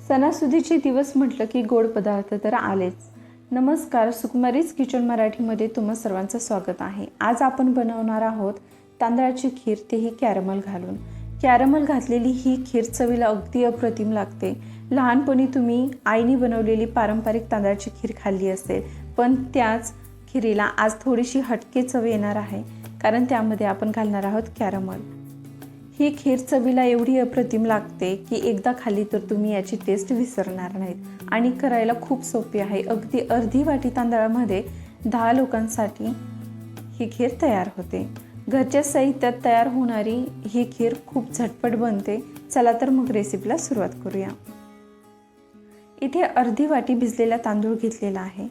सणासुदीचे दिवस म्हटलं की गोड पदार्थ तर आलेच. नमस्कार, सुकुमारीज किचन मराठीमध्ये तुम्हा सर्वांचं स्वागत आहे. आज आपण बनवणार आहोत तांदळाची खीर, तेही कॅरमल घालून. कॅरमल घातलेली ही खीर चवीला अगदी अप्रतिम लागते. लहानपणी तुम्ही आईने बनवलेली पारंपरिक तांदळाची खीर खाल्ली असेल, पण त्याच खीरीला आज थोडीशी हटके चव येणार आहे, कारण त्यामध्ये आपण घालणार आहोत कॅरमल. ही खीर चवीला एवढी अप्रतिम लागते की एकदा खाल्ली तर तुम्ही याची टेस्ट विसरणार नाहीत आणि करायला खूप सोपी आहे. अगदी अर्धी वाटी तांदळामध्ये 10 लोकांसाठी ही खीर तयार होते. घरच्या साहित्यात तयार होणारी ही खीर खूप झटपट बनते. चला तर मग रेसिपीला सुरुवात करूया. इथे अर्धी वाटी भिजलेला तांदूळ घेतलेला आहे.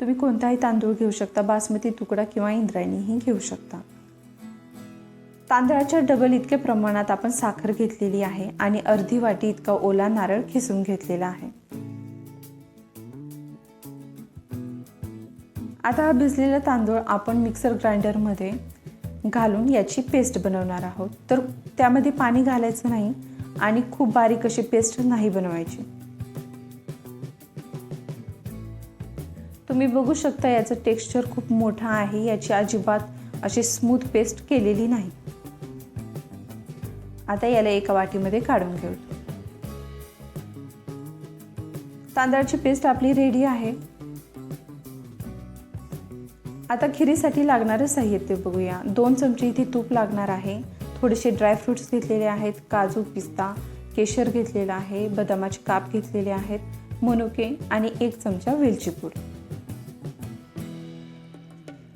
तुम्ही कोणताही तांदूळ घेऊ शकता, बासमती तुकडा किंवा इंद्रायणीही घेऊ शकता. तांदळाच्या डबल इतके प्रमाणात आपण साखर घेतलेली आहे आणि अर्धी वाटी इतका ओला नारळ खिसून घेतलेला आहे. आता हा भिजलेला तांदूळ आपण मिक्सर ग्राइंडरमध्ये घालून याची पेस्ट बनवणार आहोत. तर त्यामध्ये पाणी घालायचं नाही आणि खूप बारीक अशी पेस्ट नाही बनवायची. तुम्ही बघू शकता याचं टेक्स्चर खूप मोठं आहे. याची अजिबात अशी स्मूथ पेस्ट केलेली नाही. आता याला एका वाटीमध्ये काढून घेऊ. तांदळाची पेस्ट आपली रेडी आहे. आता खिरीसाठी लागणारे साहित्य बघूया. 2 चमचे इथे तूप लागणार आहे. थोडेसे ड्रायफ्रुट्स घेतलेले आहेत, काजू, पिस्ता, केशर घेतलेला आहे, बदामाचे काप घेतलेले आहेत, मनुके आणि 1 चमचा वेलची पूड.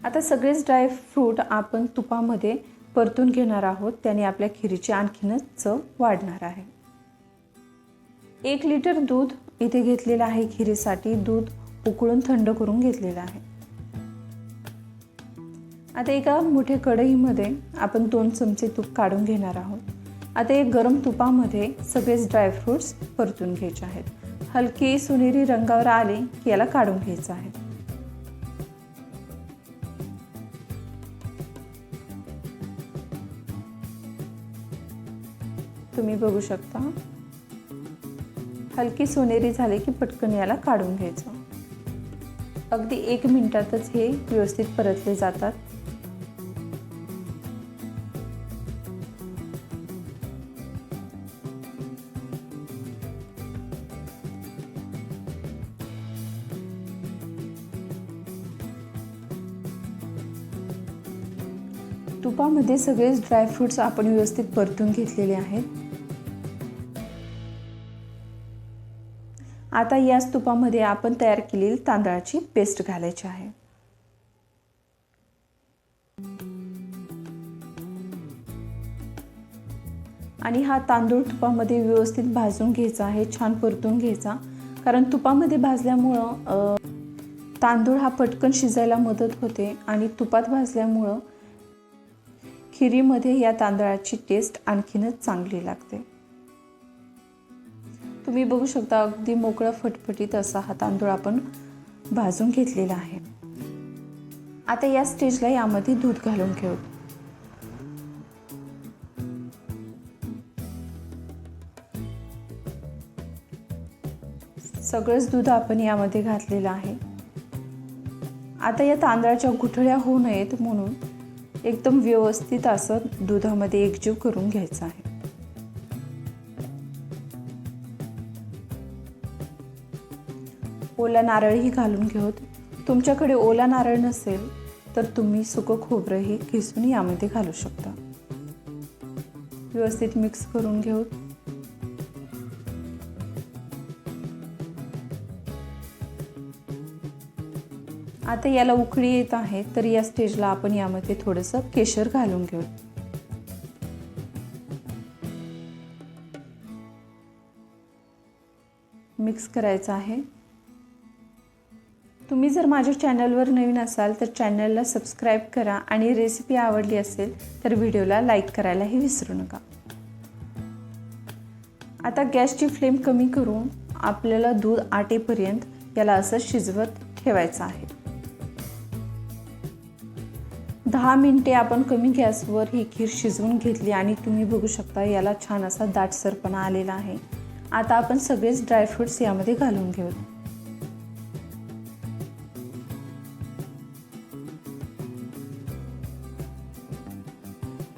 आता सगळेच ड्रायफ्रूट आपण तुपामध्ये परतून घेणार आहोत. त्याने आपल्या खिरीची आणखीनच चव वाढणार आहे. 1 लिटर दूध इथे घेतलेलं आहे. खिरीसाठी दूध उकळून थंड करून घेतलेलं आहे. आता एका मोठ्या कढईमध्ये आपण 2 चमचे तूप काढून घेणार आहोत. आता एक गरम तुपामध्ये सगळेच ड्रायफ्रूट्स परतून घ्यायचे आहेत. हलके सोनेरी रंगावर आले की याला काढून घ्यायचं आहे. तुम्ही बघू शकता हलकी सोनेरी झाले की पटकन याला काढून घ्यायचं. अगदी 1 मिनिटातच हे व्यवस्थित परतले जातात. तुपामध्ये सगळेच ड्रायफ्रुट्स आपण व्यवस्थित परतून घेतलेले आहेत. आता याच तुपामध्ये आपण तयार केलेली तांदळाची पेस्ट घालायची आहे. आणि हा तांदूळ तुपामध्ये व्यवस्थित भाजून घ्यायचा आहे, छान परतून घ्यायचा. कारण तुपामध्ये भाजल्यामुळं तांदूळ हा पटकन शिजायला मदत होते आणि तुपात भाजल्यामुळं खिरीमध्ये या तांदळाची टेस्ट आणखीनच चांगली लागते. तुम्ही बघू शकता अगदी मोकळा फटफटीत असा हा तांदूळ आपण भाजून घेतलेला आहे. आता या स्टेजला यामध्ये दूध घालून घेऊ. सगळंच दूध आपण यामध्ये घातलेलं आहे. आता या तांदळाच्या गुठळ्या होऊ नयेत म्हणून एकदम व्यवस्थित असं दुधामध्ये एकजीव करून घ्यायचं आहे. ओला नारळही घालून घेऊ. तुमच्याकडे ओला नारळ नसेल तर तुम्ही सुकं खोबरंही किसून यामध्ये घालू शकता. व्यवस्थित मिक्स करून घेऊ. आता याला उकळी येत आहे, तर या स्टेजला आपण यामध्ये थोडंसं केशर घालून घेऊ. मिक्स करायचं आहे. तुम्ही जर माझ्या चॅनलवर नवीन असाल तर चॅनलला सबस्क्राईब करा आणि रेसिपी आवडली असेल तर व्हिडिओला लाईक करायलाही विसरू नका. आता गॅसची फ्लेम कमी करून आपल्याला दूध आटेपर्यंत याला असं शिजवत ठेवायचं आहे. 10 मिनिटे आपण कमी गॅसवर ही खीर शिजवून घेतली आणि तुम्ही बघू शकता याला छान असा दाटसरपणा आलेला आहे. आता आपण सगळेच ड्रायफ्रूट्स यामध्ये घालून घेऊ।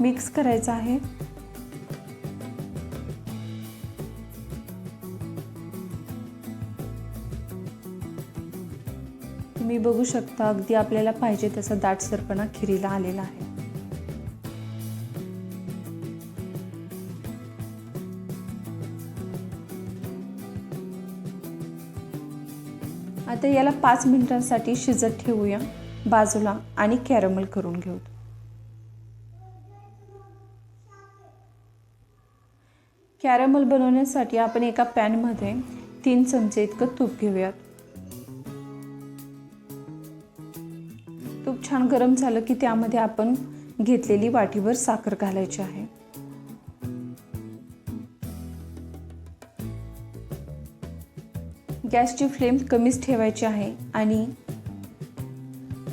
मिक्स करायचं आहे। तुम्ही बघू शकता अगदी आपल्याला पाहिजे तसा दाटसरपणा खिरीला आलेला आहे। आता याला 5 मिनिटांसाठी शिजत ठेवूया बाजूला आणि कॅरमल करून घेऊ। कॅरमल बनवण्यासाठी आपण एका पॅन मध्ये 3 चमचे इतकं तूप घेऊयात। तूप छान गरम झालं की त्यामध्ये आपण घेतलेली वाटीभर साखर घालायची आहे। गॅसची फ्लेम कमीच ठेवायची आहे आणि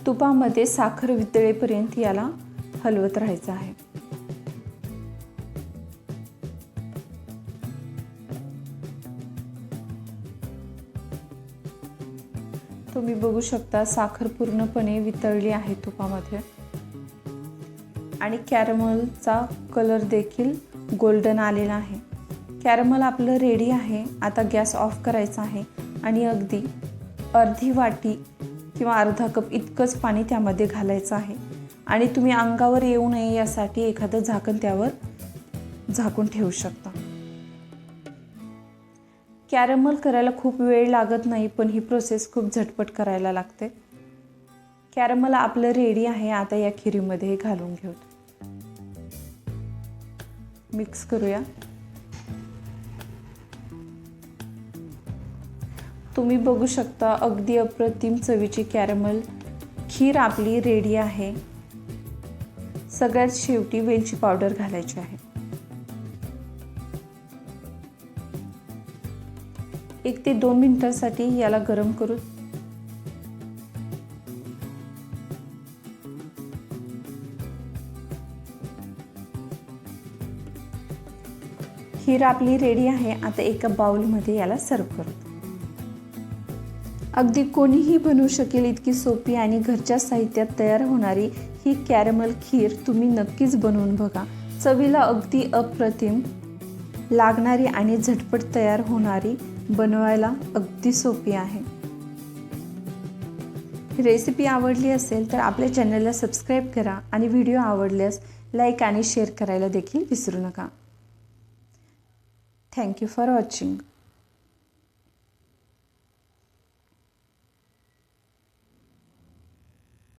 तुपामध्ये साखर वितळेपर्यंत याला हलवत राहायचं आहे। तुम्ही बघू शकता साखर पूर्णपणे वितळली आहे तुपामध्ये आणि कॅरमलचा कलर देखील गोल्डन आलेला आहे। कॅरमल आपलं रेडी आहे। आता गॅस ऑफ करायचा आहे आणि अगदी अर्धी वाटी किंवा अर्धा कप इतकंच पाणी त्यामध्ये घालायचं आहे आणि तुम्ही अंगावर येऊ नये यासाठी एखादं झाकण त्यावर झाकून ठेवू शकता। कॅरमल करायला खूप वेळ लागत नाही, पण ही प्रोसेस खूप झटपट करायला लागते। कॅरमल आपलं रेडी आहे। आता या खिरीमध्ये घालून घेऊ। मिक्स करूया। तुम्ही बघू शकता अगदी अप्रतिम चवीची कॅरमल खीर आपली रेडी आहे। सगळ्यात शेवटी वेलची पावडर घालायची आहे। 1 ते 2 मिनिटांसाठी याला गरम करू। खीर आपली रेडी आहे। आता एका बाउलमध्ये याला सर्व करू। अगदी कोणीही बनवू शकेल इतकी सोपी आणि घरच्या साहित्यात तयार होणारी ही कॅरमल खीर तुम्ही नक्कीच बनवून बघा। चवीला अगदी अप्रतिम लागणारी आणि झटपट तयार होणारी, बनवायला अगदी सोपी आहे। रेसिपी आवडली असेल तर आपल्या चॅनलला सबस्क्राईब करा आणि व्हिडिओ आवडल्यास लाईक आणि शेअर करायला देखील विसरू नका। Thank you for watching.